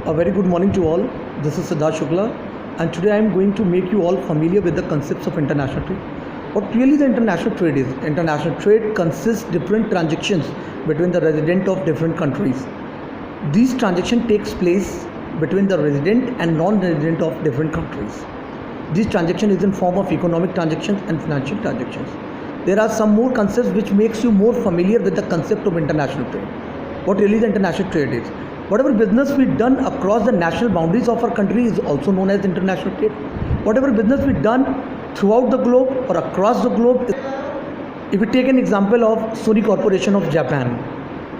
A very good morning to all. This is Siddharth Shukla, and today I am going to make you all familiar with the concepts of international trade. What really the international trade is? International trade consists different transactions between the resident of different countries. These transactions takes place between the resident and non-resident of different countries. This transaction is in form of economic transactions and financial transactions. There are some more concepts which makes you more familiar with the concept of international trade. What really the international trade is? Whatever business we done across the national boundaries of our country is also known as international trade. Whatever business we done throughout the globe or across the globe. If we take an example of Sony Corporation of Japan,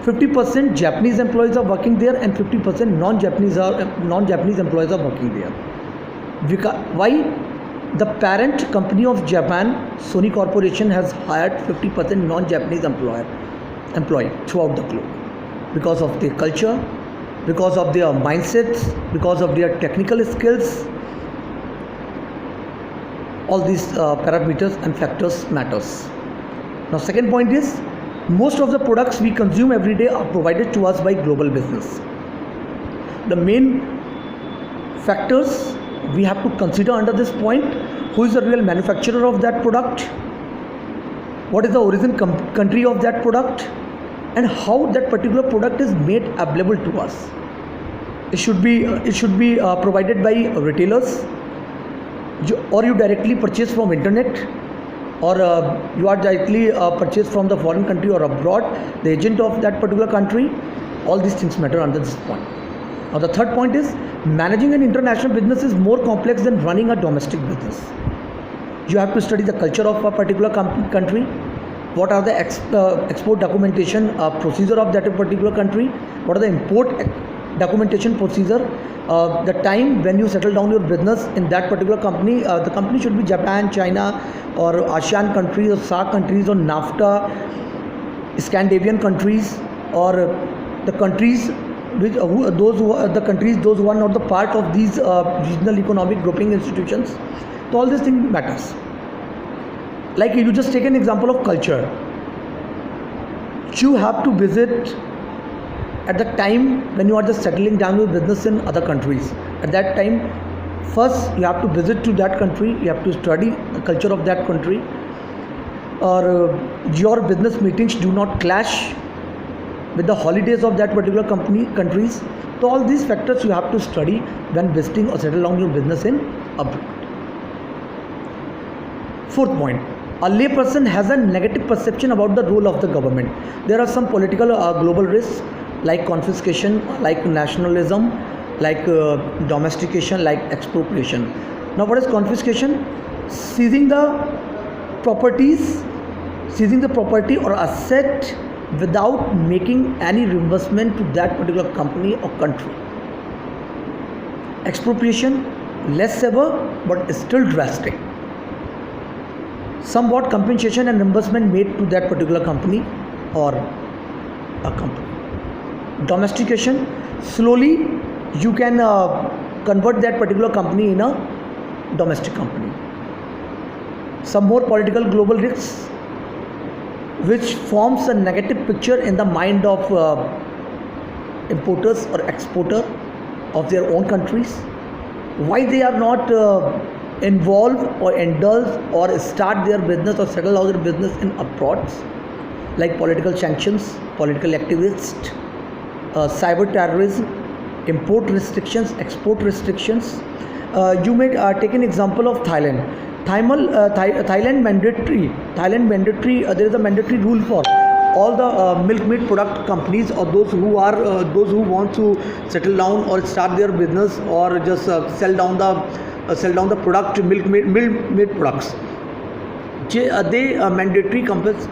50% Japanese employees are working there and 50% non-Japanese employees are working there. Why? The parent company of Japan, Sony Corporation, has hired 50% non-Japanese employee throughout the globe because of their culture, because of their mindsets, because of their technical skills. All these parameters and factors matters. Now, second point is, most of the products we consume every day are provided to us by global business. The main factors we have to consider under this point: who is the real manufacturer of that product, what is the origin country of that product, and how that particular product is made available to us. It should be provided by retailers, or you directly purchase from internet, or you are directly purchased from the foreign country or abroad, the agent of that particular country. All these things matter under this point. Now, the third point is, managing an international business is more complex than running a domestic business. You have to study the culture of a particular country. What are the export documentation procedure of that particular country? What are the import documentation procedure? The time when you settle down your business in that particular company, the company should be Japan, China, or ASEAN countries, or SAARC countries, or NAFTA, Scandinavian countries, or the countries those who are not the part of these regional economic grouping institutions. So all these things matters. Like you just take an example of culture. You have to visit at the time when you are just settling down your business in other countries. At that time, first you have to visit to that country, you have to study the culture of that country, or your business meetings do not clash with the holidays of that particular countries. So all these factors you have to study when visiting or settle down your business in abroad. Fourth point, a layperson has a negative perception about the role of the government. There are some political global risks like confiscation, like nationalism, like domestication, like expropriation. Now, what is confiscation? Seizing the property or asset without making any reimbursement to that particular company or country. Expropriation, less severe but still drastic. Somewhat compensation and reimbursement made to that particular company or a company. Domestication, slowly you can convert that particular company in a domestic company. Some more political global risks, which forms a negative picture in the mind of importers or exporter of their own countries. Why they are not involved or indulge or start their business or settle out their business in abroad, like political sanctions, political activists, cyber terrorism, import restrictions, export restrictions. You may take an example of Thailand. Thailand mandatory. There is a mandatory rule for all the milk meat product companies, or those who want to settle down or start their business or just sell down the product, milk meat products. They mandatory compulsory